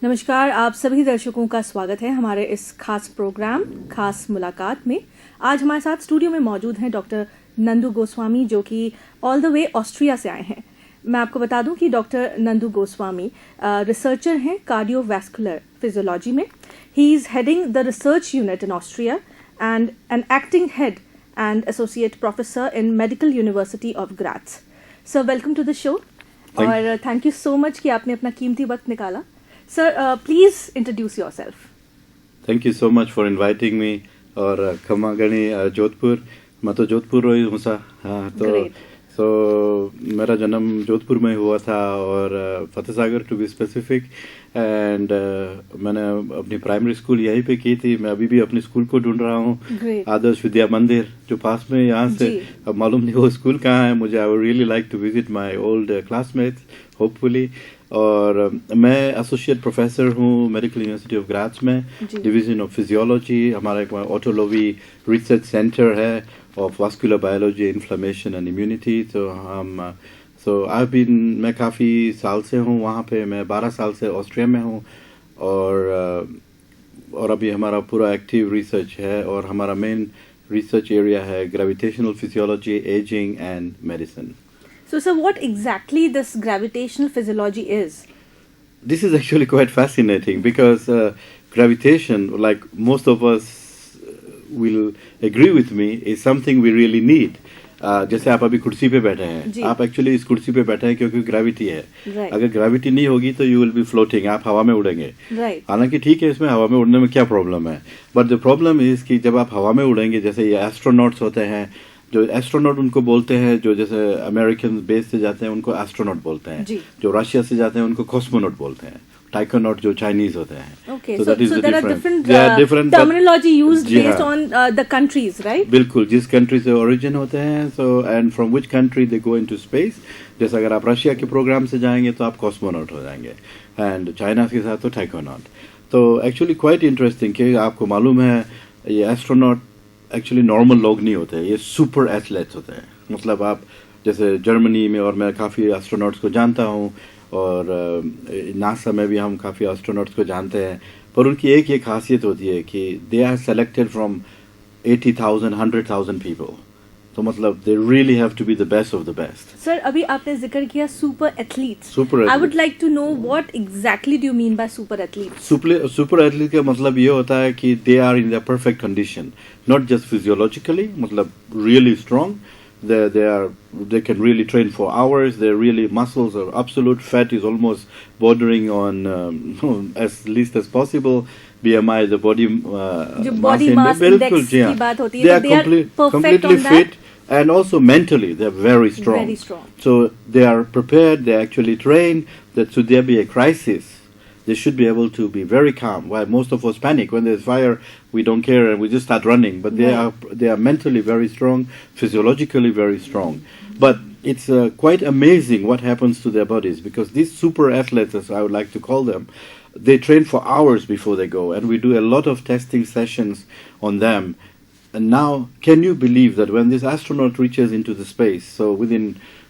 नमस्कार, आप सभी दर्शकों का स्वागत है हमारे इस खास प्रोग्राम खास मुलाकात में। आज हमारे साथ स्टूडियो में मौजूद हैं डॉक्टर नंदू गोस्वामी, जो कि ऑल द वे ऑस्ट्रिया से आए हैं। मैं आपको बता दूं कि डॉक्टर नंदू गोस्वामी रिसर्चर हैं कार्डियोवैस्कुलर फिजियोलॉजी में। He is heading the research unit in Austria and an acting head and associate professor in medical university of Graz. Sir, welcome to the show और थैंक यू सो मच कि आपने अपना कीमती वक्त निकाला। Sir, please introduce yourself. Thank you so much for inviting me. और खमा गणी जोधपुर, मैं तो जोधपुर रही हूँ सा। हाँ, तो मेरा जन्म जोधपुर में हुआ था और Fateh Sagar to be specific. And मैंने अपनी प्राइमरी स्कूल यहीं पे की थी। मैं अभी भी अपने स्कूल को ढूंढ रहा हूँ, आदर्श विद्या मंदिर जो पास में यहाँ से। अब मालूम नहीं वो स्कूल कहाँ है। मुझे I would really like to visit my old classmates hopefully. और मैं एसोसिएट प्रोफेसर हूँ मेडिकल यूनिवर्सिटी ऑफ ग्राट्स में, डिवीजन ऑफ फिजियोलॉजी। हमारा एक ऑटो लोवी रिसर्च सेंटर है of vascular biology, inflammation and immunity. तो मैं काफ़ी साल से हूँ वहाँ पे। मैं 12 साल से ऑस्ट्रिया में हूँ और अभी हमारा पूरा एक्टिव रिसर्च है और हमारा मेन रिसर्च एरिया है gravitational physiology, ageing and medicine. So, sir, what exactly this gravitational physiology is? This is actually quite fascinating because gravitation, like most of us will agree with me, is something we really need. जैसे आप अभी कुर्सी पे बैठे हैं, आप actually इस कुर्सी पे बैठे हैं क्योंकि ग्रेविटी है। अगर ग्रेविटी नहीं होगी तो यू विल बी फ्लोटिंग, आप हवा में उड़ेंगे। हालांकि ठीक है, इसमें हवा में उड़ने में क्या प्रॉब्लम है, बट द प्रॉब्लम इज कि जब आप हवा में उड़ेंगे, जैसे ये एस्ट्रोनॉट्स होते हैं, जो एस्ट्रोनॉट उनको बोलते हैं, जो जैसे अमेरिकन बेस से जाते हैं उनको एस्ट्रोनॉट बोलते हैं, जो रशिया से जाते हैं उनको कॉस्मोनॉट बोलते हैं, टाइकोनॉट जो चाइनीज होते हैं। Okay, so there are different terminology used based on the countries, right? बिल्कुल, जिस कंट्री से ओरिजिन होते हैं, so and from which country they go into space। जैसे अगर आप रशिया के प्रोग्राम से जाएंगे तो आप कॉस्मोनॉट हो जाएंगे, एंड चाइना के साथ तो टाइकोनॉट। तो एक्चुअली क्वाइट इंटरेस्टिंग कि आपको मालूम है ये एस्ट्रोनॉट एक्चुअली नॉर्मल लोग नहीं होते, ये सुपर एथलेट्स होते हैं। मतलब आप जैसे जर्मनी में, और मैं काफ़ी एस्ट्रोनॉट्स को जानता हूँ, और नासा में भी हम काफ़ी एस्ट्रोनॉट्स को जानते हैं, पर उनकी एक ये खासियत होती है कि they are selected from 80,000 100,000 people. तो मतलब they really have to be the best of the best. Sir, अभी आपने जिक्र किया super athletes. I would like to know what exactly do you mean by super athletes? Super athlete का मतलब ये होता है कि they are in the perfect condition, not just physiologically, मतलब really strong. They can really train for hours. They're really muscles are absolute. Fat is almost bordering on as least as possible. BMI, the body body mass index की बात होती है, they are completely fit, and also mentally they're very strong. Very strong. So they are prepared. They actually train. That should there be a crisis, they should be able to be very calm. While most of us panic when there's fire, we don't care and we just start running. But they are mentally very strong, physiologically very strong. But it's quite amazing what happens to their bodies, because these super athletes, as I would like to call them, they train for hours before they go, and we do a lot of testing sessions on them. And now, can you believe that when this astronaut reaches into the space, so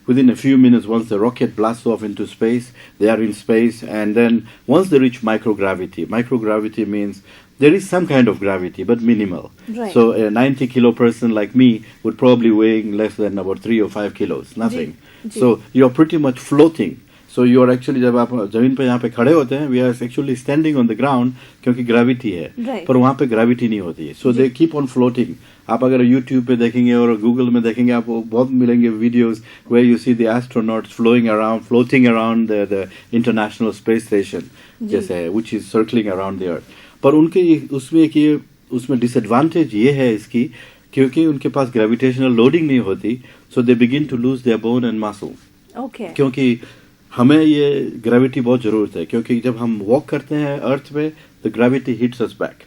within a few minutes, once the rocket blasts off into space, they are in space, and then once they reach microgravity means there is some kind of gravity, but minimal. Right. So a 90 kilo person like me would probably weighing less than about 3 or 5 kilos, nothing. So you're pretty much floating. So you are actually, जब आप जमीन पे यहाँ पे खड़े होते हैं, we are actually standing on the ground क्योंकि ग्रेविटी है, पर वहाँ पे ग्रेविटी नहीं होती है। So they keep on floating. आप अगर YouTube पे देखेंगे और Google में देखेंगे, आपको बहुत मिलेंगे videos where you see the astronauts floating around the International Space Station, जैसे which is circling around the Earth. पर उनके उसमें डिसएडवांटेज ये है इसकी, क्योंकि उनके पास ग्रेविटेशनल लोडिंग नहीं होती, so they begin to lose their bone and muscle. Okay. क्योंकि हमें ये ग्रेविटी बहुत जरूरत है, क्योंकि जब हम वॉक करते हैं अर्थ पे, the gravity hits us back,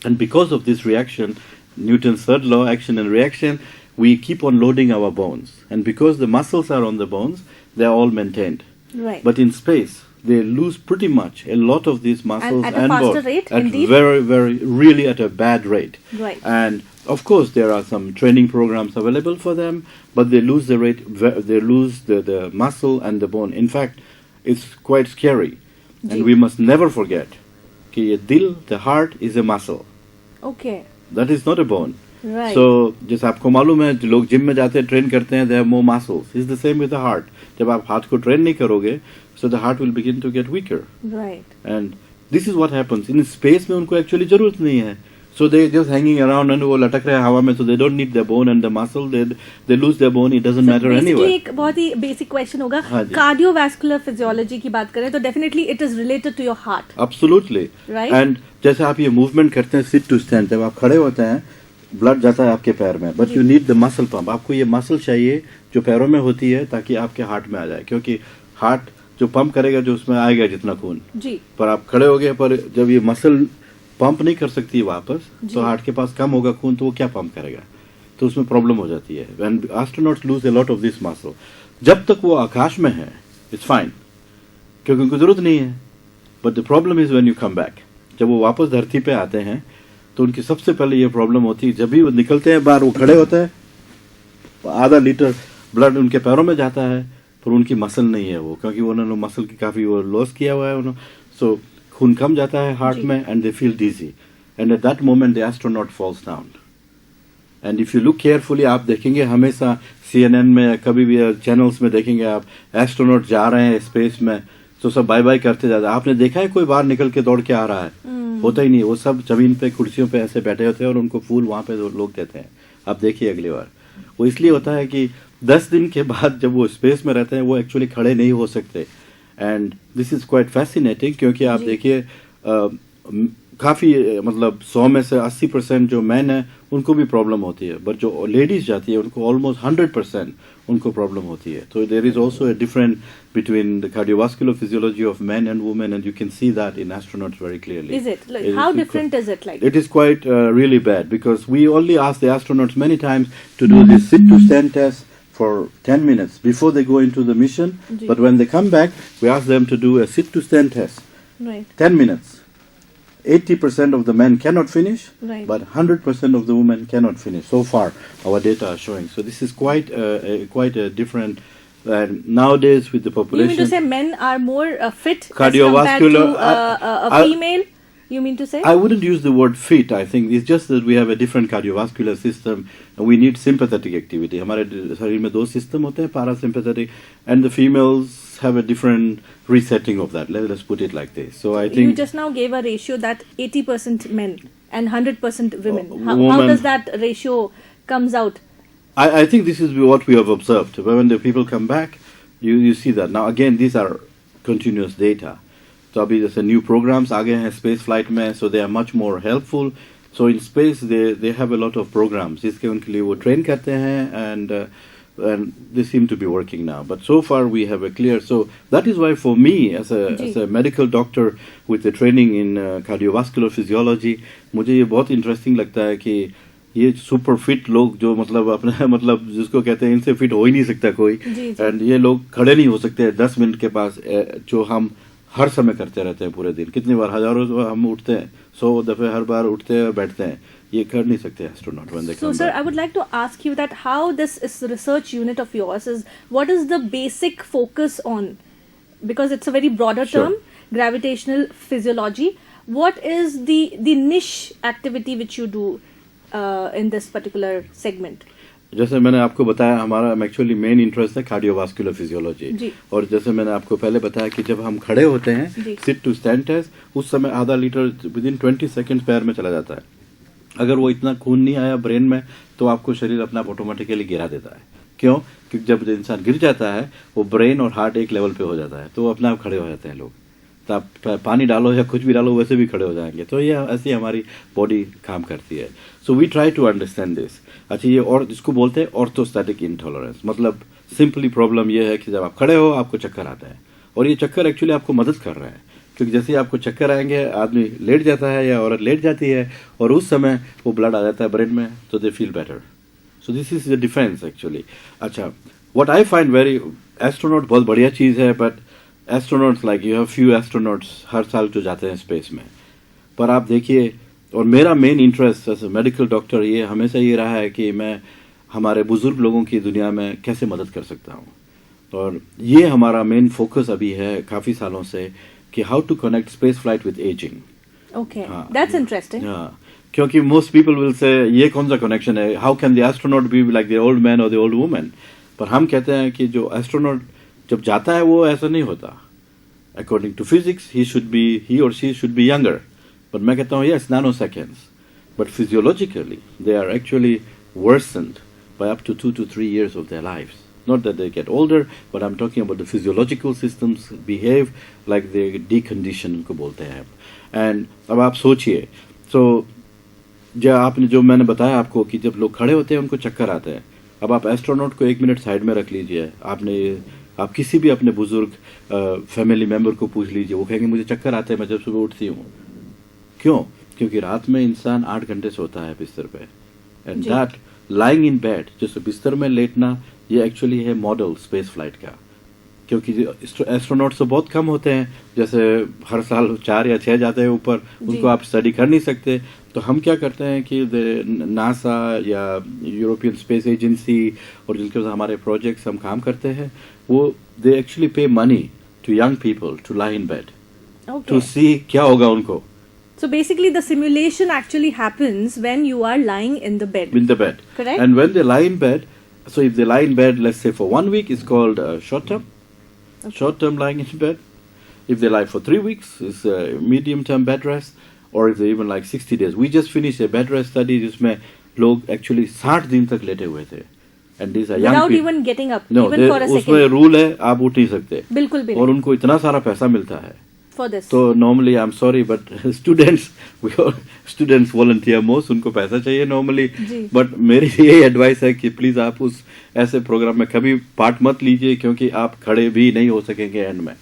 and because of this reaction, Newton's third law, action and reaction, we keep on loading our bones, and because the muscles are on the bones, they are all maintained. Right. But in space, they lose pretty much a lot of these muscles and at a faster rate, at indeed. really at a bad rate. Right. And of course, there are some training programs available for them, but they lose the rate. They lose the muscle and the bone. In fact, it's quite scary. And we must never forget कि ये दिल, the heart is a muscle, okay, that is not a bone. Right. So जैसे आपको मालूम है, जो लोग gym में जाते हैं, ट्रेन करते हैं, they have more muscles. Is the same with the heart. जब आप हार्ट को ट्रेन नहीं करोगे, so the heart will begin to get weaker. Right. And this is what happens in space में. उनको एक्चुअली जरूरत नहीं है, so they just hanging around and वो लटक रहे हैं हवा में, so they don't need the bone and the muscle. They lose the bone, it doesn't matter anyway. एक बहुत ही बेसिक क्वेश्चन होगा, हाँ जी. कार्डियोवैस्कुलर फिजियोलॉजी की बात करें तो definitely it is related to your heart. Absolutely. Right. And जैसे आप ये मूवमेंट करते हैं, सिट टू स्टैंड, जब आप खड़े होते हैं, ब्लड जाता है आपके पैर में, but you need the muscle pump. आपको ये मसल चाहिए जो पैरों में होती है, ताकि आपके हार्ट में आ जाए, क्योंकि हार्ट जो पंप करेगा, जो उसमें आएगा जितना खून. जी. पर आप खड़े हो गए, पर जब ये मसल पंप नहीं कर सकती वापस, तो हार्ट के पास कम होगा खून, तो वो क्या पंप करेगा, तो उसमें प्रॉब्लम हो जाती है. And astronauts lose a lot of this muscle. जब तक वो आकाश में है, इट्स फाइन, क्योंकि उनको जरूरत नहीं है. But the problem is when you come back. जब वो वापस धरती पे आते हैं, तो उनकी सबसे पहले ये प्रॉब्लम होती है, जब भी वो निकलते हैं बाहर, वो खड़े होते हैं, आधा लीटर ब्लड उनके पैरों में जाता है, पर उनकी मसल नहीं है वो, क्योंकि उन्होंने मसल की काफी वो लॉस किया हुआ है उन्होंने. सो खून कम जाता है हार्ट में, and they feel dizzy, and at that moment the astronaut falls down. And if you look carefully, आप देखेंगे हमेशा CNN में, कभी भी चैनल्स में देखेंगे आप, एस्ट्रोनॉट जा रहे हैं स्पेस में, तो सब बाय बाय करते जाते हैं. आपने देखा है कोई बाहर निकल के दौड़ के आ रहा है? होता ही नहीं. वो सब जमीन पे, कुर्सियों पे ऐसे बैठे होते हैं, और उनको फूल वहां पे लोग देते हैं. आप देखिए अगली बार. वो इसलिए होता है कि 10 दिन के बाद जब वो स्पेस में रहते हैं, वो एक्चुअली खड़े नहीं हो सकते. And this is quite fascinating, क्योंकि आप देखिए काफी मतलब 100 में से 80% जो मैन है, उनको भी प्रॉब्लम होती है, बट जो लेडीज जाती है, उनको ऑलमोस्ट 100% उनको प्रॉब्लम होती है. तो there is also a different between the cardiovascular physiology of man and women, and you can see that in astronauts very clearly. Is it? Like, how different is it like? It is quite really bad, because we only ask the astronauts many times to do this sit to stand test for 10 minutes before they go into the mission. But when they come back, we ask them to do a sit to stand test. Right. 10 minutes. 80% of the men cannot finish, Right. but 100% of the women cannot finish. So far, our data are showing. So this is quite a different. Nowadays, with the You population, mean to say men are more fit Cardiovascular, as compared to a female? You mean to say? I wouldn't use the word fit. I think it's just that we have a different cardiovascular system, and we need sympathetic activity. हमारे शरीर में 2 system होते हैं, parasympathetic, and the females have a different resetting of that. Let's put it like this. So I You think just now gave a ratio that 80% men and 100% women. How woman- does that ratio comes out? I think this is what we have observed. When the people come back, you see that. Now again, these are continuous data. तो अभी जैसे new programmes आ गए हैं space flight में, so they are much more helpful. So in space they have a lot of programs जिसके उनके लिए वो ट्रेन करते हैं, and they seem to be working now. But so far we have a clear. So that is why for me, as a medical doctor with the training in cardiovascular physiology, मुझे ये बहुत interesting लगता है कि ये super fit लोग जो मतलब अपने मतलब जिसको कहते हैं इनसे फिट हो ही नहीं सकता कोई, एंड ये लोग खड़े नहीं हो सकते 10 मिनट के पास, जो हम हर समय करते रहते हैं पूरे दिन. कितनी बार, हजारों हम उठते हैं, 100 दफे हर बार उठते हैं बैठते हैं. ये कर नहीं सकते astronaut when they come So sir, back. I would like to ask you that how this is research unit of yours is, what is the basic focus on, because it's a very broader Sure. term, gravitational physiology. What is the niche activity which you do in this particular segment? जैसे मैंने आपको बताया, हमारा actually main interest है cardiovascular physiology. जी. और जैसे मैंने आपको पहले बताया कि जब हम खड़े होते हैं सिट टू स्टैंड टेस्ट, उस समय आधा लीटर विदिन 20 सेकंड पैर में चला जाता है. अगर वो इतना खून नहीं आया ब्रेन में, तो आपको शरीर अपना ऑटोमेटिकली गिरा देता है. क्यों? क्योंकि जब इंसान गिर जाता है, वो ब्रेन और हार्ट एक लेवल पे हो जाता है, तो वो अपने आप खड़े हो जाते हैं लोग. तो आप पानी डालो या कुछ भी डालो, वैसे भी खड़े हो जाएंगे. तो ये ऐसी हमारी बॉडी काम करती है. So we try to understand this. अच्छा, ये और इसको बोलते हैं ऑर्थोस्टैटिक इंटॉलरेंस. मतलब सिंपली प्रॉब्लम ये है कि जब आप खड़े हो आपको चक्कर आता है, और ये चक्कर एक्चुअली आपको मदद कर रहा है, क्योंकि जैसे ही आपको चक्कर आएंगे आदमी लेट जाता है या औरत लेट जाती है, और उस समय वो ब्लड आ जाता है ब्रेन में, तो they feel better. So this is the difference actually. अच्छा, what I find very, astronaut बहुत बढ़िया चीज़ है, but astronauts like you have few astronauts हर साल जो जाते हैं स्पेस में. पर आप देखिए, और मेरा main interest as a medical doctor ये हमेशा ये रहा है कि मैं हमारे बुजुर्ग लोगों की दुनिया में कैसे मदद कर सकता हूँ. और ये हमारा मेन फोकस अभी है काफ़ी सालों से, कि how to connect space flight with ageing. Okay, that's interesting. हाँ, क्योंकि most people will say ये कौन सा कनेक्शन है, how can the astronaut be like the old man or the old woman? पर हम कहते हैं कि जो एस्ट्रोनॉट जब जाता है वो ऐसा नहीं होता. According to physics, he or she should be younger. But मैं कहता हूँ yes, nanoseconds. But physiologically, they are actually worsened by up to 2 to 3 years of their lives. Not that they get older, but I'm talking about the physiological systems behave like they decondition उनको बोलते हैं. And अब आप सोचिए, so जो मैंने बताया आपको कि जब लोग खड़े होते हैं उनको चक्कर आते हैं. अब आप एस्ट्रोनॉट को 1 मिनट साइड में रख लीजिए, आप किसी भी अपने बुजुर्ग फैमिली मेंबर को पूछ लीजिए, वो कहेंगे मुझे चक्कर आते हैं मैं जब सुबह उठती हूँ. क्यों? क्योंकि रात में इंसान 8 घंटे सोता है बिस्तर पे. And that lying in bed, जैसे बिस्तर में लेटना, ये एक्चुअली है मॉडल स्पेस फ्लाइट का. क्योंकि एस्ट्रोनॉट्स तो बहुत कम होते हैं, जैसे हर साल 4 या 6 जाते हैं ऊपर, उनको आप स्टडी कर नहीं सकते. तो हम क्या करते हैं कि नासा या यूरोपियन स्पेस एजेंसी और जिनके साथ हमारे प्रोजेक्ट्स हम काम करते हैं, वो they actually pay money to young people to lie in bed to see क्या होगा उनको. So basically the simulation actually happens when you are lying in the bed. In the bed. Correct. And when they lie in bed, so if they lie in bed, let's say for 1 week, it's called short term. Okay. Short term lying in bed. If they lie for 3 weeks, it's medium term bed rest. Or if they even like 60 days. We just finished a bed rest study जिसमें लोग actually 60 दिन तक लेटे हुए थे. And these are young Without people. even getting up, No, even for a second. उसमें rule है, आप उठ नहीं सकते. बिल्कुल भी. और उनको इतना सारा पैसा मिलता है. For this. तो normally I'm sorry but students volunteer most, उनको पैसा चाहिए normally. But मेरी यही एडवाइस है कि प्लीज आप उस ऐसे प्रोग्राम में कभी पार्ट मत लीजिए, क्योंकि आप खड़े भी नहीं हो सकेंगे एंड में.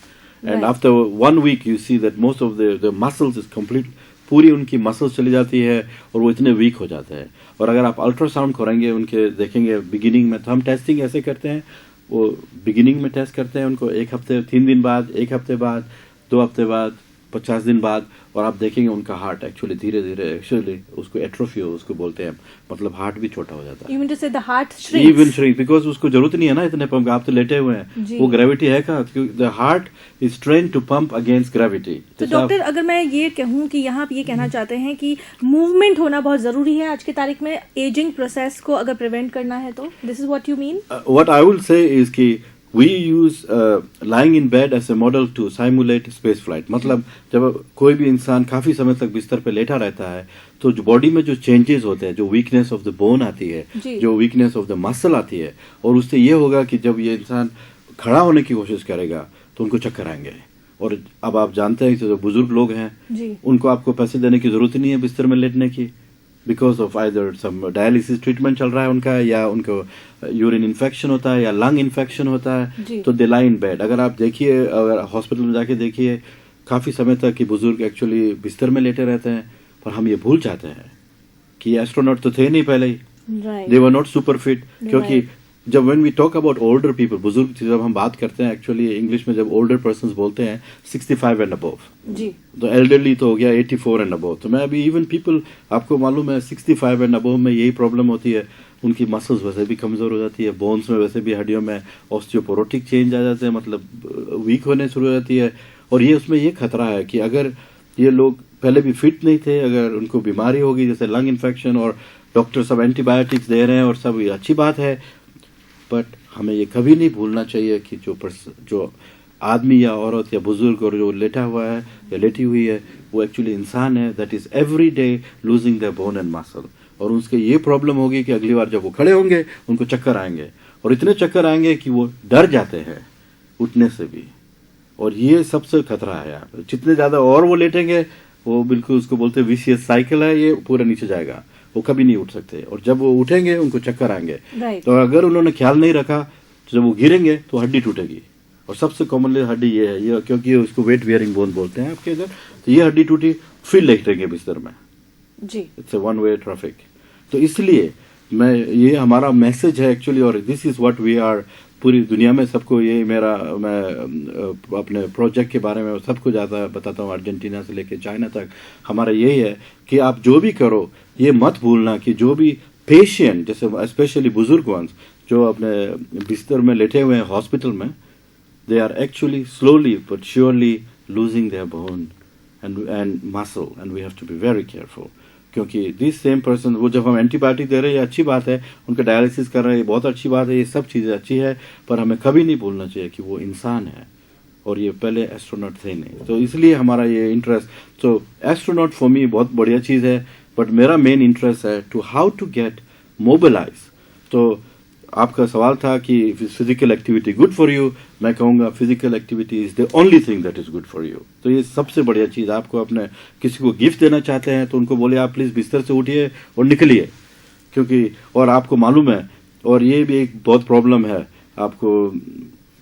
And after 1 week you see that most of the muscles is complete, पूरी उनकी मसल्स चली जाती है और वो इतने वीक हो जाते हैं. और अगर आप अल्ट्रासाउंड करेंगे उनके, देखेंगे बिगिनिंग में, तो हम टेस्टिंग ऐसे करते हैं, वो बिगिनिंग में टेस्ट करते हैं उनको 1 हफ्ते, 3 दिन बाद, 1 हफ्ते बाद, 2 हफ्ते बाद, 50 दिन बाद, और आप देखेंगे उनका हार्ट एक्चुअली धीरे धीरे एक्चुअली उसको एट्रोफी उसको बोलते हैं, मतलब हार्ट भी छोटा हो जाता है. You mean to say the heart shrinks? Even shrinks because उसको जरूरत नहीं है ना इतने पंप, आप तो लेटे हुए हैं, वो ग्रेविटी है का, the heart is trained to pump against gravity. तो डॉक्टर अगर मैं ये कहूँ कि यहाँ आप ये कहना चाहते हैं कि मूवमेंट होना बहुत जरूरी है आज की तारीख में एजिंग प्रोसेस को अगर प्रिवेंट करना है, तो this is what you mean? What I will say is कि we use lying in bed as a model to simulate space flight. मतलब जब कोई भी इंसान काफी समय तक बिस्तर पे लेटा रहता है, तो जो बॉडी में जो चेंजेस होते हैं, जो वीकनेस ऑफ द बोन आती है, जो वीकनेस ऑफ द मसल आती है, और उससे ये होगा कि जब ये इंसान खड़ा होने की कोशिश करेगा तो उनको चक्कर आएंगे. और अब आप जानते हैं कि जो बुजुर्ग लोग हैं, उनको आपको पैसे देने की जरूरत नहीं है बिस्तर में लेटने की, because of either some dialysis treatment चल रहा है उनका, या उनको यूरिन इन्फेक्शन होता है या लंग इन्फेक्शन होता है, तो दे लाई इन बेड. अगर आप देखिए, अगर हॉस्पिटल में जाके देखिए, काफी समय तक कि बुजुर्ग एक्चुअली बिस्तर में लेटे रहते हैं. पर हम ये भूल जाते हैं कि एस्ट्रोनॉट तो थे नहीं पहले ही, they were not super fit. क्योंकि जब when we talk about older people, बुजुर्ग जब हम बात करते हैं, एक्चुअली इंग्लिश में जब ओल्डर पर्सन बोलते हैं 65 एंड अबव, तो एल्डरली तो हो गया 84 एंड अबव. तो मैं अभी इवन पीपल, आपको मालूम है 65 एंड अबव में यही प्रॉब्लम होती है, उनकी मसल्स वैसे भी कमजोर हो जाती है, बोन्स में वैसे भी, हड्डियों में ऑस्टियोपोरोटिक चेंज आ जाते हैं, मतलब वीक होने शुरू हो जाती है. और ये उसमें ये खतरा है कि अगर ये लोग पहले भी फिट नहीं थे, अगर उनको बीमारी होगी जैसे लंग इन्फेक्शन, और डॉक्टर सब एंटीबायोटिक्स दे रहे हैं और सब, ये अच्छी बात है, बट हमें ये कभी नहीं भूलना चाहिए कि जो आदमी या औरत या बुजुर्ग और जो लेटा हुआ है या लेटी हुई है, वो एक्चुअली इंसान है, that is every day losing their bone and muscle. और उसके ये प्रॉब्लम होगी कि अगली बार जब वो खड़े होंगे उनको चक्कर आएंगे, और इतने चक्कर आएंगे कि वो डर जाते हैं उठने से भी. और ये सबसे खतरा है यार, जितने ज्यादा और वो लेटेंगे, वो बिल्कुल उसको बोलते हैं विशियस साइकिल है, ये पूरा नीचे जाएगा, वो कभी नहीं उठ सकते. और जब वो उठेंगे उनको चक्कर आएंगे. तो अगर उन्होंने ख्याल नहीं रखा, तो जब वो गिरेंगे तो हड्डी टूटेगी. और सबसे कॉमनली हड्डी ये है, ये क्योंकि उसको वेट बियरिंग बोन बोलते हैं आपके इधर, तो ये हड्डी टूटी, फिर लेटेंगे बिस्तर में. It's a one way traffic. तो इसलिए मैं, ये हमारा मैसेज है एक्चुअली, और this is what we are, पूरी दुनिया में सबको ये मैं अपने प्रोजेक्ट के बारे में सबको ज़्यादा बताता हूँ, अर्जेंटीना से लेके चाइना तक. हमारा यही है कि आप जो भी करो, ये मत भूलना कि जो भी पेशेंट, जैसे स्पेशली बुजुर्ग वंस जो अपने बिस्तर में लेटे हुए हैं हॉस्पिटल में, they are actually slowly but surely losing their bone and muscle, and we have to be very careful. क्योंकि दिस सेम पर्सन, वो जब हम एंटीबायोटिक दे रहे हैं ये अच्छी बात है, उनका डायलिसिस कर रहे हैं ये बहुत अच्छी बात है, ये सब चीज़ें अच्छी है, पर हमें कभी नहीं भूलना चाहिए कि वो इंसान है और ये पहले एस्ट्रोनॉट थे नहीं। तो इसलिए हमारा ये इंटरेस्ट, तो एस्ट्रोनॉट फॉर मी बहुत बढ़िया चीज़ है, बट मेरा मेन इंटरेस्ट है to how to get mobilise. तो आपका सवाल था कि physical activity good for you, मैं कहूँगा physical activity is the only thing that is good for you. तो ये सबसे बढ़िया चीज़, आपको अपने किसी को गिफ्ट देना चाहते हैं तो उनको बोले आप प्लीज़ बिस्तर से उठिए और निकलिए, क्योंकि और आपको मालूम है, और ये भी एक बहुत प्रॉब्लम है आपको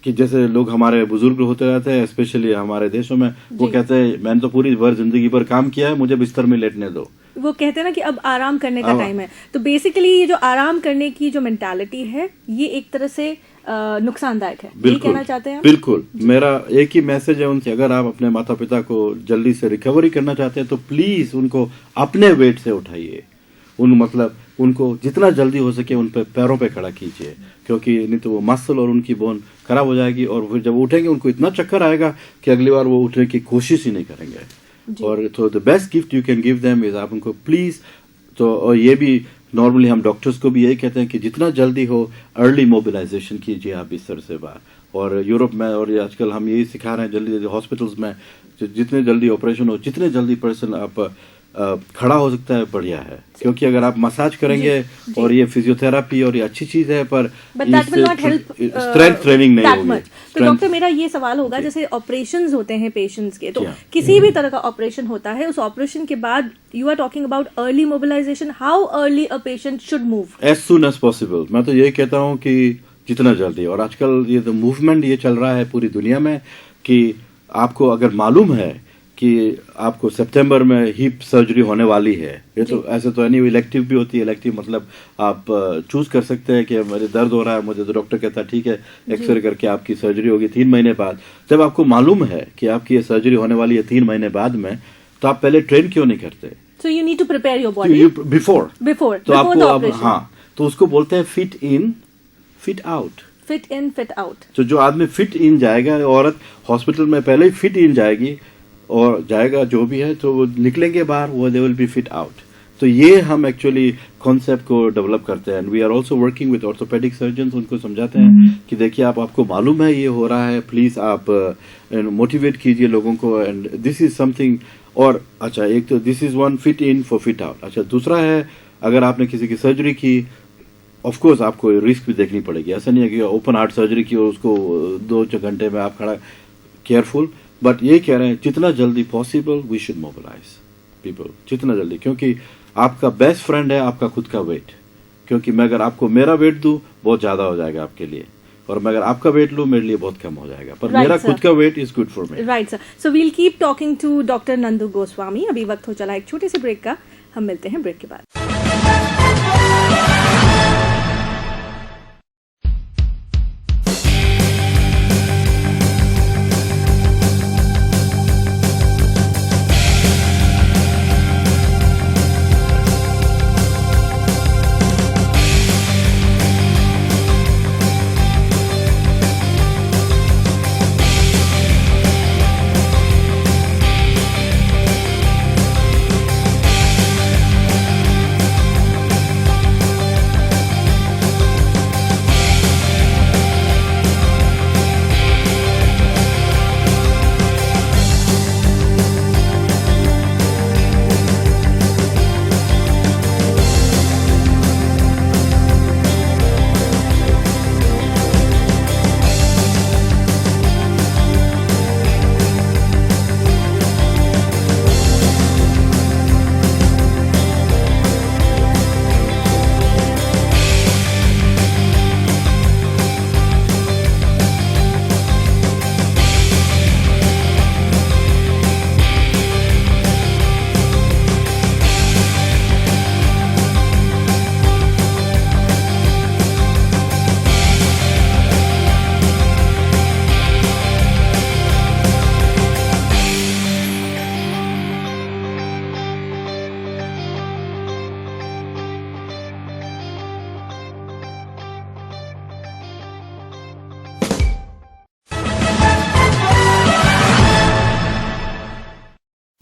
कि जैसे लोग हमारे बुजुर्ग होते रहते हैं स्पेशली हमारे देशों में, वो कहते हैं मैंने तो पूरी भर जिंदगी भर काम किया है, मुझे बिस्तर में लेटने दो। वो कहते हैं ना कि अब आराम करने का टाइम है। तो बेसिकली ये जो आराम करने की जो मेंटालिटी है ये एक तरह से नुकसानदायक है, ये कहना चाहते हैं आप? बिल्कुल, मेरा एक ही मैसेज है उनसे, अगर आप अपने माता पिता को जल्दी से रिकवरी करना चाहते हैं तो प्लीज उनको अपने वेट से उठाइए, मतलब उनको जितना जल्दी हो सके उन पे पैरों पे खड़ा कीजिए, क्योंकि नहीं तो वो मसल और उनकी बोन खराब हो जाएगी और फिर जब वो उठेंगे उनको इतना चक्कर आएगा कि अगली बार वो उठने की कोशिश ही नहीं करेंगे। और तो the best gift you can give them is आप उनको प्लीज, तो और ये भी नॉर्मली हम डॉक्टर्स को भी यही कहते हैं कि जितना जल्दी हो अर्ली मोबिलाइजेशन कीजिए आप बिस्तर से बाहर। और यूरोप में और ये आजकल हम यही सिखा रहे हैं जल्दी जल्दी हॉस्पिटल्स में जितने जल्दी ऑपरेशन हो, जितने जल्दी पर्सन आप खड़ा हो सकता है बढ़िया है, क्योंकि अगर आप मसाज करेंगे और ये फिजियोथेरापी और ये अच्छी चीज है, पर स्ट्रेंथ ट्रेनिंग नहीं होगी। तो डॉक्टर मेरा ये सवाल होगा, जैसे ऑपरेशंस होते हैं पेशेंट्स के, तो किसी भी तरह का ऑपरेशन होता है, उस ऑपरेशन के बाद you are talking about early mobilisation, how early a patient should move? As soon as possible. मैं तो यही कहता हूँ कि जितना जल्दी, और आजकल ये तो मूवमेंट ये चल रहा है पूरी दुनिया में कि आपको अगर मालूम है कि आपको सितंबर में हिप सर्जरी होने वाली है, ये तो ऐसे तो नहीं, इलेक्टिव भी होती है। इलेक्टिव मतलब आप चूज कर सकते हैं कि मेरे दर्द हो रहा है, मुझे तो डॉक्टर कहता है ठीक है एक्सरे करके आपकी सर्जरी होगी 3 महीने बाद। जब आपको मालूम है कि आपकी ये सर्जरी होने वाली है 3 महीने बाद में, तो आप पहले ट्रेन क्यों नहीं करते? So you need to prepare your body before तो आपको हाँ, तो उसको बोलते हैं fit in fit out. Fit in fit out. तो जो आदमी फिट इन जाएगा, औरत हॉस्पिटल में पहले ही फिट इन जाएगी और जाएगा जो भी है, तो वो निकलेंगे बाहर, वो they will be fit out. तो ये हम एक्चुअली कॉन्सेप्ट को डेवलप करते हैं। And we are also working with orthopaedic surgeons, उनको समझाते हैं कि देखिए आपको मालूम है ये हो रहा है, प्लीज आप मोटिवेट कीजिए लोगों को, एंड दिस इज समथिंग। और अच्छा, एक तो this is one fit in for fit out. अच्छा, दूसरा है अगर आपने किसी की सर्जरी की, ऑफ कोर्स आपको रिस्क भी देखनी पड़ेगी। ऐसा नहीं है कि ओपन हार्ट सर्जरी की और उसको 2 घंटे में आप खड़ा, केयरफुल। बट ये कह रहे हैं जितना जल्दी possible we should mobilise people, जितना जल्दी, क्योंकि आपका बेस्ट फ्रेंड है आपका खुद का वेट। क्योंकि मैं अगर आपको मेरा वेट दूं बहुत ज्यादा हो जाएगा आपके लिए, और मैं अगर आपका वेट लूं मेरे लिए बहुत कम हो जाएगा, पर मेरा खुद का weight is good for me. Right sir. So we'll keep talking to doctor Nandu Goswami. अभी वक्त हो चला एक छोटे से ब्रेक का, हम मिलते हैं ब्रेक के बाद।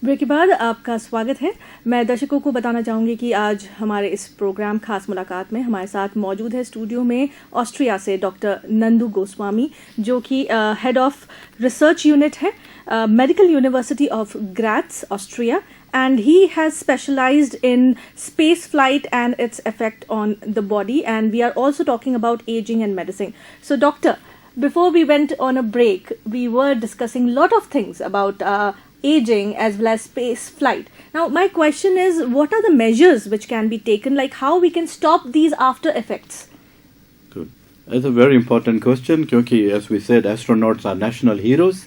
ब्रेक के बाद आपका स्वागत है। मैं दर्शकों को बताना चाहूँगी कि आज हमारे इस प्रोग्राम खास मुलाकात में हमारे साथ मौजूद है स्टूडियो में ऑस्ट्रिया से डॉक्टर नंदू गोस्वामी, जो कि हेड ऑफ रिसर्च यूनिट है medical university of Graz, Austria, and he has specialized in space flight and its effect on the body, and we are also talking about aging and medicine. So doctor, before we went on a break, we were discussing a lot of things about aging as well as space flight. Now my question is, what are the measures which can be taken, like how we can stop these after effects? Good. That's a very important question क्योंकि as we said, astronauts are national heroes,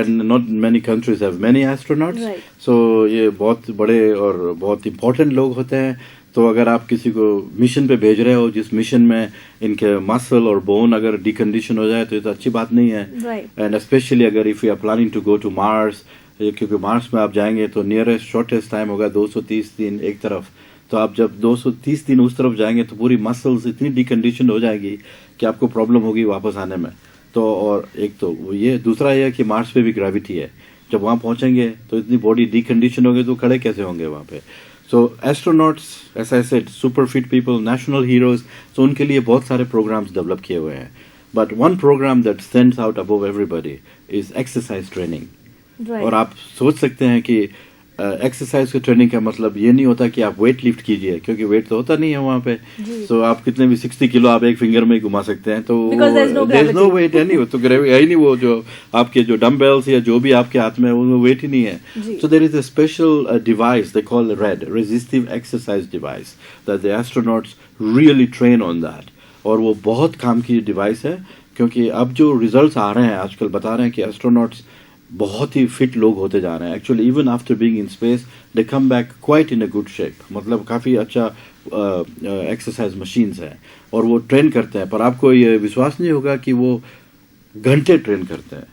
and not many countries have many astronauts. Right. So ये बहुत बड़े और बहुत important लोग होते हैं. तो अगर आप किसी को मिशन पे भेज रहे हो जिस मिशन में इनके मसल और बोन अगर डिकंडीशन हो जाए तो ये तो अच्छी बात नहीं है. Right. एंड स्पेशली अगर if you are planning to go to Mars, क्योंकि मार्स में आप जाएंगे तो नियरेस्ट शॉर्टेस्ट टाइम होगा 230 दिन एक तरफ. तो आप जब 230 दिन उस तरफ जाएंगे तो पूरी मसल्स इतनी डिकंडीशन हो जाएगी कि आपको प्रॉब्लम होगी वापस आने में. तो और एक तो ये, दूसरा ये कि मार्स पे भी ग्रेविटी है. जब वहां पहुंचेंगे तो इतनी बॉडी डिकंडीशन होगी तो खड़े कैसे होंगे वहां पे. So astronauts, as I said, super fit people, national heroes, तो उनके लिए बहुत सारे प्रोग्राम्स डेवलप किए हुए हैं. But one programme that stands out above everybody is exercise training. Right. और आप सोच सकते हैं कि एक्सरसाइज की ट्रेनिंग का मतलब ये नहीं होता कि आप वेट लिफ्ट कीजिए, क्योंकि वेट तो होता नहीं है वहाँ पे. सो आप कितने भी 60 किलो आप एक फिंगर में ही घुमा सकते हैं. तो देयर इज नो वेट है, नहीं तो ग्रेविटी है ही नहीं. वो जो आपके जो डम्बेल्स या जो भी आपके हाथ में है उनमें वेट ही नहीं है. So there is a special device they call RED, resistive exercise device, that the astronauts really train on that. और वो बहुत काम की डिवाइस है, क्योंकि अब जो रिजल्ट्स आ रहे हैं आजकल बता रहे हैं कि एस्ट्रोनॉट्स बहुत ही फिट लोग होते जा रहे हैं. Actually even after being in space they come back quite in a good shape. मतलब काफ़ी अच्छा एक्सरसाइज मशीन्स हैं और वो ट्रेन करते हैं. पर आपको ये विश्वास नहीं होगा कि वो घंटे ट्रेन करते हैं.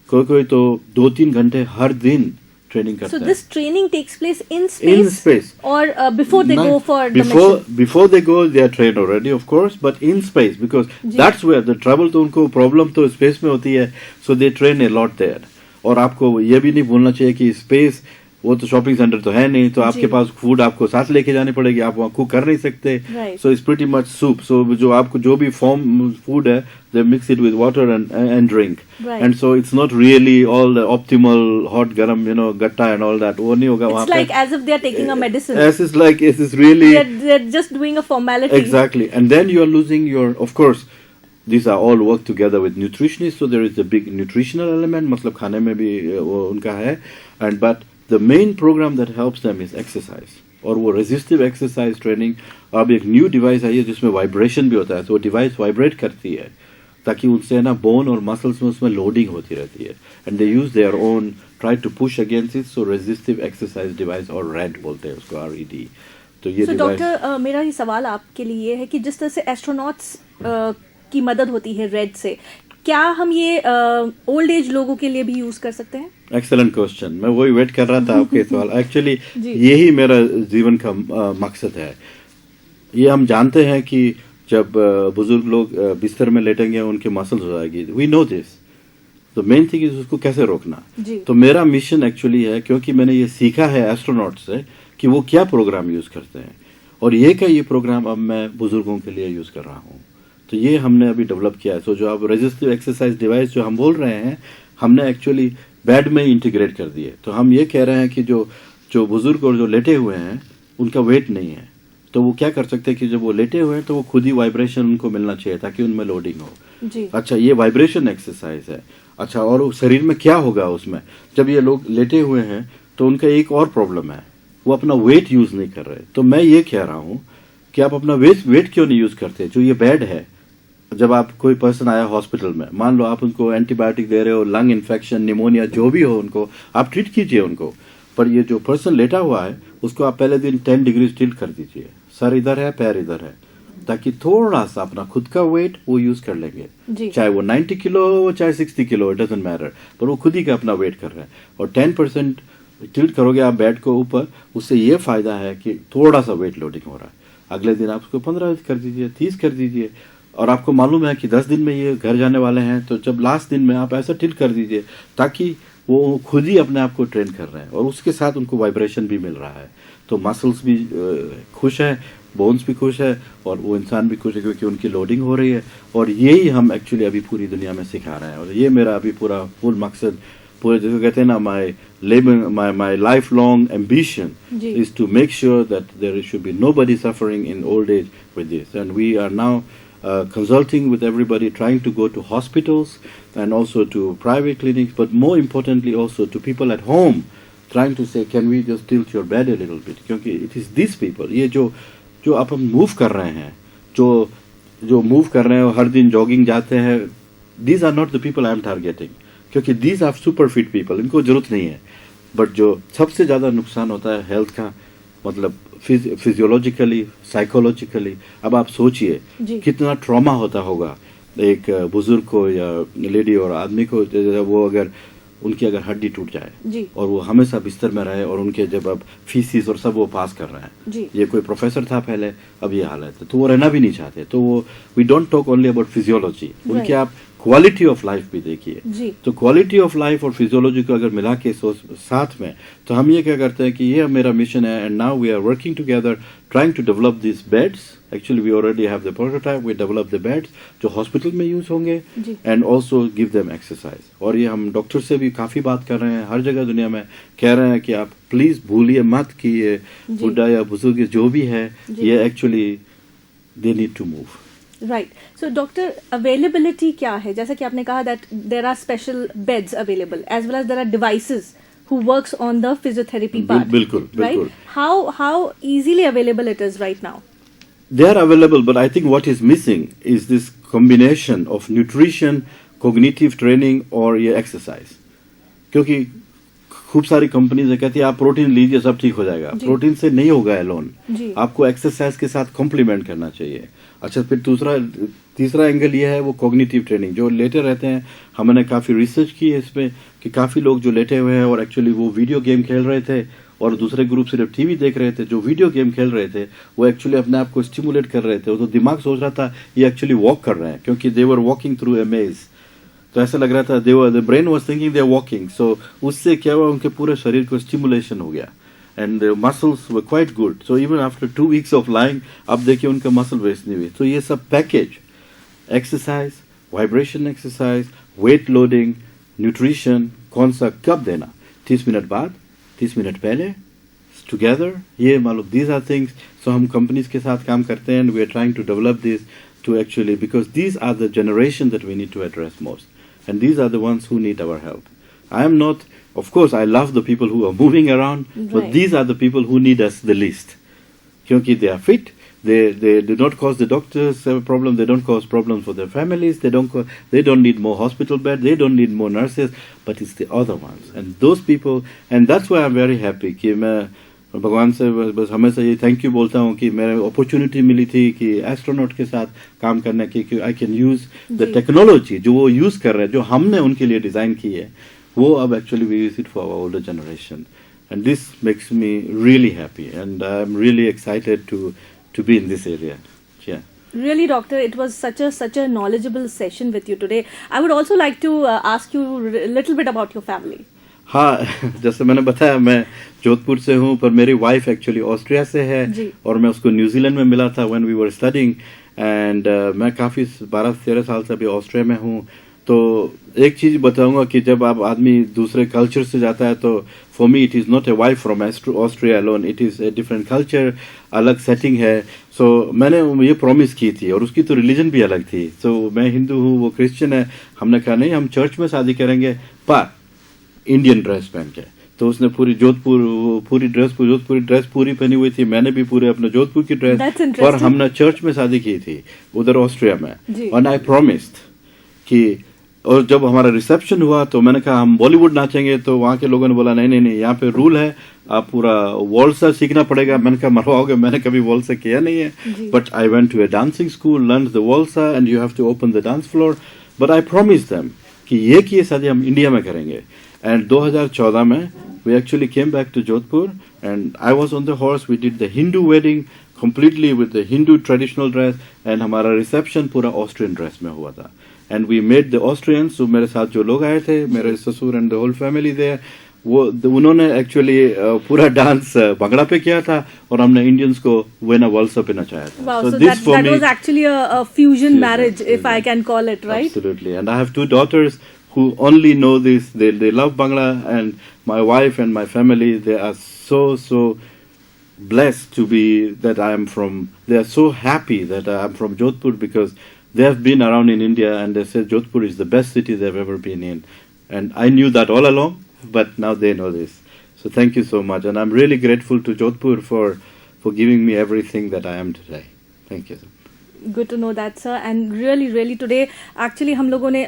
कोई कोई तो 2-3 घंटे हर दिन ट्रेनिंग करते हैं. So this training takes place in space? In space. Or before they go for the mission? Before they go, they are trained already, of course, but in space, because that's where the trouble, तो उनको problem तो space में होती है. So they train a lot there. और आपको ये भी नहीं भूलना चाहिए कि स्पेस वो तो शॉपिंग सेंटर तो है नहीं, तो आपके पास फूड आपको साथ लेके जानी पड़ेगी. आप वहाँ कुक कर नहीं सकते. So it's pretty much soup. So जो आपको जो भी फॉर्म फूड है they mix it with water and drink. And so it's not really all the optimal hot गरम गट्टा एंड ऑल दैट. वो नहीं होगा वहाँ पे. It's like as if they are taking a medicine. It is really they're just doing a formality. Exactly. And then you are losing your, of course, these are all work together with nutritionists, so there is a big nutritional element, मतलब खाने में भी वो उनका है. And but the main program that helps them is exercise. और वो resistive exercise training. अब एक न्यू डिवाइस आई है जिसमें वाइब्रेशन भी होता है. तो वो डिवाइस वाइब्रेट करती है ताकि उनसे ना बोन और मसल्स में उसमें लोडिंग होती रहती है. And they use their own, try to push against it. So resistive exercise device, और रेड बोलते हैं उसको, RED. तो ये डॉक्टर, मेरा ये सवाल आपके लिए है कि जिस तरह से एस्ट्रोनॉट्स की मदद होती है रेड से, क्या हम ये ओल्ड एज लोगों के लिए भी यूज कर सकते हैं? Excellent question. मैं वही वेट कर रहा था आपके सवाल. एक्चुअली यही मेरा जीवन का मकसद है. ये हम जानते हैं कि जब बुजुर्ग लोग बिस्तर में लेटेंगे उनके मसल्स हो जाएगी. We know this. तो मेन थिंग इज उसको कैसे रोकना. तो मेरा मिशन एक्चुअली है, क्योंकि मैंने ये सीखा है एस्ट्रोनॉट से कि वो क्या प्रोग्राम यूज करते हैं, और ये प्रोग्राम अब मैं बुजुर्गों के लिए यूज कर रहा हूँ. तो ये हमने अभी डेवलप किया है. सो जो आप रेजिस्टिव एक्सरसाइज डिवाइस जो हम बोल रहे हैं, हमने एक्चुअली बेड में इंटीग्रेट कर दिए. तो हम ये कह रहे हैं कि जो बुजुर्ग और जो लेटे हुए हैं उनका वेट नहीं है, तो वो क्या कर सकते हैं कि जब वो लेटे हुए हैं तो वो खुद ही वाइब्रेशन उनको मिलना चाहिए ताकि उनमें लोडिंग हो. अच्छा, ये वाइब्रेशन एक्सरसाइज है. अच्छा, और शरीर में क्या होगा उसमें, जब ये लोग लेटे हुए हैं तो उनका एक और प्रॉब्लम है, वो अपना वेट यूज नहीं कर रहे. तो मैं ये कह रहा हूँ कि आप अपना वेट क्यों नहीं यूज करते. जो ये बेड है, जब आप कोई पर्सन आया हॉस्पिटल में, मान लो आप उनको एंटीबायोटिक दे रहे हो, लंग इन्फेक्शन, निमोनिया जो भी हो, उनको आप ट्रीट कीजिए उनको. पर ये जो पर्सन लेटा हुआ है उसको आप पहले दिन 10 डिग्री टिल्ट कर दीजिए. सर इधर है, पैर इधर है, ताकि थोड़ा सा अपना खुद का वेट वो यूज कर लेंगे. चाहे वो 90 किलो हो, चाहे 60 किलो, इट डजंट मैटर, पर वो खुद ही का अपना वेट कर रहे हैं. और 10% टिल्ट करोगे आप बेड को ऊपर, उससे ये फायदा है कि थोड़ा सा वेट लोडिंग हो रहा है. अगले दिन आप उसको 15 कर दीजिए, 30 कर दीजिए. और आपको मालूम है कि 10 दिन में ये घर जाने वाले हैं, तो जब लास्ट दिन में आप ऐसा टिल्ट कर दीजिए ताकि वो खुद ही अपने आप को ट्रेन कर रहे हैं और उसके साथ उनको वाइब्रेशन भी मिल रहा है, तो मसल्स भी खुश है, बोन्स भी खुश है और वो इंसान भी खुश है क्योंकि उनकी लोडिंग हो रही है। और यही हम एक्चुअली अभी पूरी दुनिया में सिखा रहे हैं और ये मेरा अभी पूरा फुल मकसद, पूरे जैसे कहते हैं ना, my life long ambition is to make sure that there should be nobody suffering in old age with this, and we are now consulting with everybody, trying to go to hospitals and also to private clinics, but more importantly also to people at home, trying to say, can we just tilt your bed a little bit, क्योंकि it is these people, ये जो आप move कर रहे हैं, जो move कर रहे हैं हर दिन जॉगिंग जाते हैं, these are not the people I am targeting, क्योंकि these are super fit people, इनको जरूरत नहीं है। बट जो सबसे ज़्यादा नुकसान होता है हेल्थ का, मतलब फिजियोलॉजिकली, साइकोलॉजिकली, अब आप सोचिए कितना ट्रॉमा होता होगा एक बुजुर्ग को या लेडी और आदमी को, वो अगर उनकी अगर हड्डी टूट जाए और वो हमेशा बिस्तर में रहे और उनके जब अब फीसिस और सब वो पास कर रहे हैं, ये कोई प्रोफेसर था पहले, अब ये हालत है, तो वो रहना भी नहीं चाहते। तो वो we don't talk only about physiology, उनके आप क्वालिटी ऑफ लाइफ भी देखिए। तो क्वालिटी ऑफ लाइफ और फिजियोलॉजी को अगर मिला के साथ में, तो हम ये क्या करते हैं कि ये मेरा मिशन है, and now we are working together trying to develop this beds. Actually we already have the prototype, we develop the beds जो हॉस्पिटल में यूज होंगे, and also give them exercise. और ये हम डॉक्टर से भी काफी बात कर रहे हैं, हर जगह दुनिया में कह रहे हैं कि आप प्लीज भूलिए मत कि ये बुढ़ा या बुजुर्ग जो भी है, ये actually they need to move. Right. So doctor, availability क्या है? जैसा कि आपने कहा that there are special beds available as well as there are devices who works on the physiotherapy part. बिल्कुल, right? How easily available it is right now? They are available, but I think what is missing is this combination of nutrition, cognitive training और ये exercise. क्योंकि खूब सारी companies कहती है आप protein लीजिए सब ठीक हो जाएगा, प्रोटीन से नहीं होगा एलोन, आपको एक्सरसाइज के साथ कॉम्प्लीमेंट करना चाहिए। अच्छा, फिर तीसरा एंगल ये है वो कॉग्निटिव ट्रेनिंग, जो लेटे रहते हैं। हमने काफी रिसर्च की है इसमें कि काफी लोग जो लेटे हुए हैं और एक्चुअली वो वीडियो गेम खेल रहे थे और दूसरे ग्रुप सिर्फ टीवी देख रहे थे, जो वीडियो गेम खेल रहे थे वो एक्चुअली अपने आप को स्टिमुलेट कर रहे थे, तो दिमाग सोच रहा था ये एक्चुअली वॉक कर रहे हैं, क्योंकि दे वर वॉकिंग थ्रू ए मेज, तो ऐसा लग रहा था the brain was thinking they are walking. So उससे क्या हुआ, उनके पूरे शरीर को स्टिमुलेशन हो गया and the muscles were quite good. So even after 2 weeks of lying अब देखिए उनका मसल वेस्ट नहीं हुई। तो ये सब package, exercise, vibration exercise, weight loading, nutrition, कौन सा कब देना, 30 मिनट बाद, 30 मिनट पहले, टुगेदर, ये मालूम, दीज आर थिंग्स। सो हम कंपनीज के साथ काम करते हैं and we are trying to develop this to actually, because these are the generation that we need to address most, and these are the ones who need our help. I am not, of course I love the people who are moving around, but these are the people who need us the least, kyunki they are fit, they do not cause the doctors a problem, they don't cause problems for their families, they don't need more hospital bed, they don't need more nurses, but it's the other ones, and those people, and that's why I'm very happy कि मैं भगवान से बस हमेशा ये thank you बोलता हूँ कि मेरे अपॉर्चुनिटी मिली थी कि एस्ट्रोनॉट के साथ काम करने की, कि I can use the technology जो वो यूज कर रहे हैं, जो हमने उनके लिए डिजाइन की है, वो अब actually we use it for our older generation, and this makes me really happy and I am really excited to be in this area. Really, doctor, it was such a knowledgeable session with you today. I would also like to ask you a little bit about your family. हाँ, जैसे मैंने बताया मैं जोधपुर से हूँ, पर मेरी wife actually Austria से है और मैं उसको न्यूजीलैंड में मिला था when we were studying, and मैं काफ़ी 12-13 साल से अभी ऑस्ट्रिया में हूँ। तो एक चीज़ बताऊंगा कि जब आप आदमी दूसरे कल्चर से जाता है, तो for me it is not a wife from Austria alone, it is a different culture, अलग सेटिंग है। सो मैंने ये प्रॉमिस की थी और उसकी तो रिलीजन भी अलग थी। सो मैं हिंदू हूँ, वो क्रिश्चियन है, हमने कहा नहीं हम चर्च में शादी करेंगे पर इंडियन ड्रेस पहन के। तो उसने पूरी जोधपुरी ड्रेस पूरी पहनी हुई थी, मैंने भी पूरे अपने जोधपुर की ड्रेस, और हमने चर्च में शादी की थी उधर ऑस्ट्रिया में, और आई प्रॉमिस्ड कि, और जब हमारा रिसेप्शन हुआ तो मैंने कहा हम बॉलीवुड नाचेंगे, तो वहाँ के लोगों ने बोला नहीं, यहाँ पे रूल है आप पूरा वॉल्सा सीखना पड़ेगा। मैंने कहा मरवाओगे, मैंने कभी वॉल्सा किया नहीं है, but I went to a dancing school, learn the waltz and you have to open the dance floor, but I promise them कि ये शादी हम इंडिया में करेंगे। एंड 2014 में we actually came back to Jodhpur and I was on the horse, we did the Hindu wedding completely with the Hindu traditional dress, and हमारा reception पूरा Austrian dress में हुआ था, and we made the Austrians, जो मेरे साथ जो लोग आए थे, मेरे ससुर and the whole family there, उन्होंने एक्चुअली पूरा डांस भंगड़ा पे किया था और हमने इंडियंस को वेना वॉल्सा पे नचाया था. Wow, so that was actually a fusion marriage, if I can call it, right? Absolutely. And I have 2 daughters who only know this. They love Bangla, and my wife and my family, they are so blessed to be that I am from. They are so happy that I am from Jodhpur, because they have been around in India and they said Jodhpur is the best city they've ever been in. And I knew that all along, but now they know this. So thank you so much, and I'm really grateful to Jodhpur for giving me everything that I am today. Thank you. Good to know that, sir. And really today actually हम लोगों ने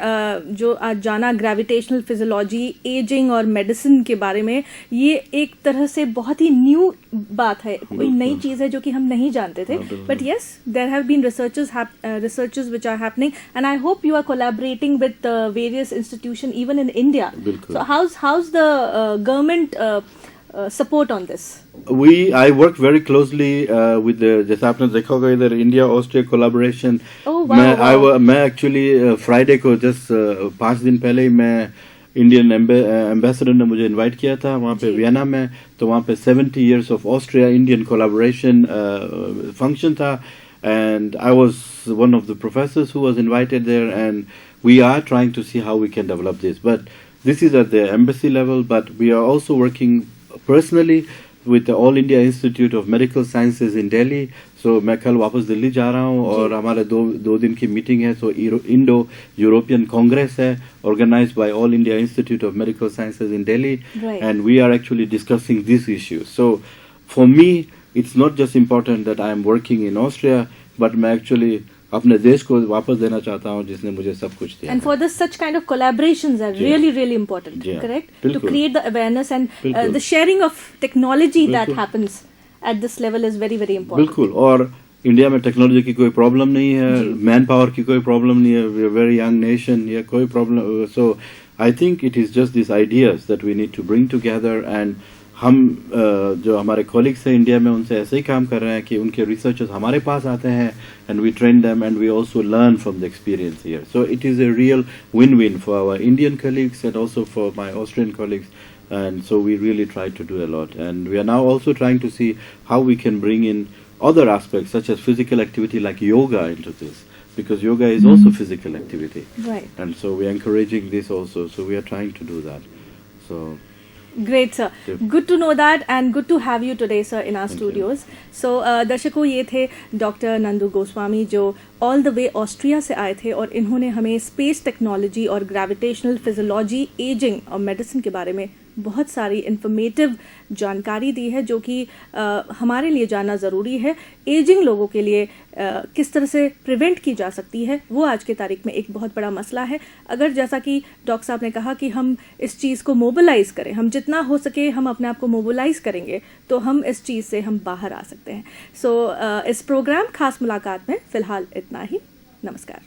जो आज जाना gravitational physiology, ageing और medicine के बारे में, ये एक तरह से बहुत ही न्यू बात है, कोई नई चीज़ है जो कि हम नहीं जानते थे. But yes, there have been researches which are happening, and I hope you are collaborating with various institution even in India. So how's the government support on this? I work very closely with the, जैसे आपने देखा होगा इधर India Austria collaboration. मैं actually Friday को just 5 दिन पहले ही मैं इंडियन एम्बेसडर ने मुझे इनवाइट किया था वहाँ पे वियना में. तो वहाँ पे 70 years of Austria Indian collaboration function था, and I was one of the professors who was invited there, and we are trying to see how we can develop this. But this is at the embassy level, but we are also working personally with the All India Institute of Medical Sciences in Delhi. So मैं कल वापस दिल्ली जा रहा हूँ और हमारे दो दिन की मीटिंग है. So Indo European Congress है, organized by All India Institute of Medical Sciences in Delhi, and we are actually discussing this issue. So for me, it's not just important that I am working in Austria, but मैं actually अपने देश को वापस देना चाहता हूँ जिसने मुझे सब कुछ दिया. And for this, such kind of collaborations are really important, correct? To create the awareness and the sharing of technology that happens at this level is very important. बिल्कुल. और इंडिया में टेक्नोलॉजी की कोई प्रॉब्लम नहीं है, man power की कोई problem नहीं है, we are very young nation, या कोई problem. So I think it is just this ideas that we need to bring together. And हम जो हमारे कॉलीग्स हैं इंडिया में, उनसे ऐसे ही काम कर रहे हैं कि उनके रिसर्चर्स हमारे पास आते हैं, and we train them, and we also learn from the experience here. So it is a real win-win for our Indian colleagues and also for my Austrian colleagues. And so we really try to do a lot, and we are now also trying to see how we can bring in other aspects such as physical activity like yoga into this, because yoga is also physical activity, right? And so we are encouraging this also, so we are trying to do that. So Great, sir. Good to know that, and good to have you today, sir, in our studios. So, दर्शकों, ये थे doctor Nandu Goswami जो all the way Austria से आए थे, और इन्होंने हमें स्पेस टेक्नोलॉजी और ग्रेविटेशनल फिजियोलॉजी, एजिंग और मेडिसिन के बारे में बहुत सारी इन्फॉर्मेटिव जानकारी दी है, जो कि हमारे लिए जानना ज़रूरी है. एजिंग लोगों के लिए किस तरह से प्रिवेंट की जा सकती है, वो आज के तारीख में एक बहुत बड़ा मसला है. अगर जैसा कि डॉक्टर साहब ने कहा कि हम इस चीज़ को मोबिलाइज करें, हम जितना हो सके हम अपने आप को मोबिलाइज करेंगे, तो हम इस चीज़ से हम बाहर आ सकते हैं. सो इस प्रोग्राम खास मुलाकात में फ़िलहाल इतना ही. नमस्कार.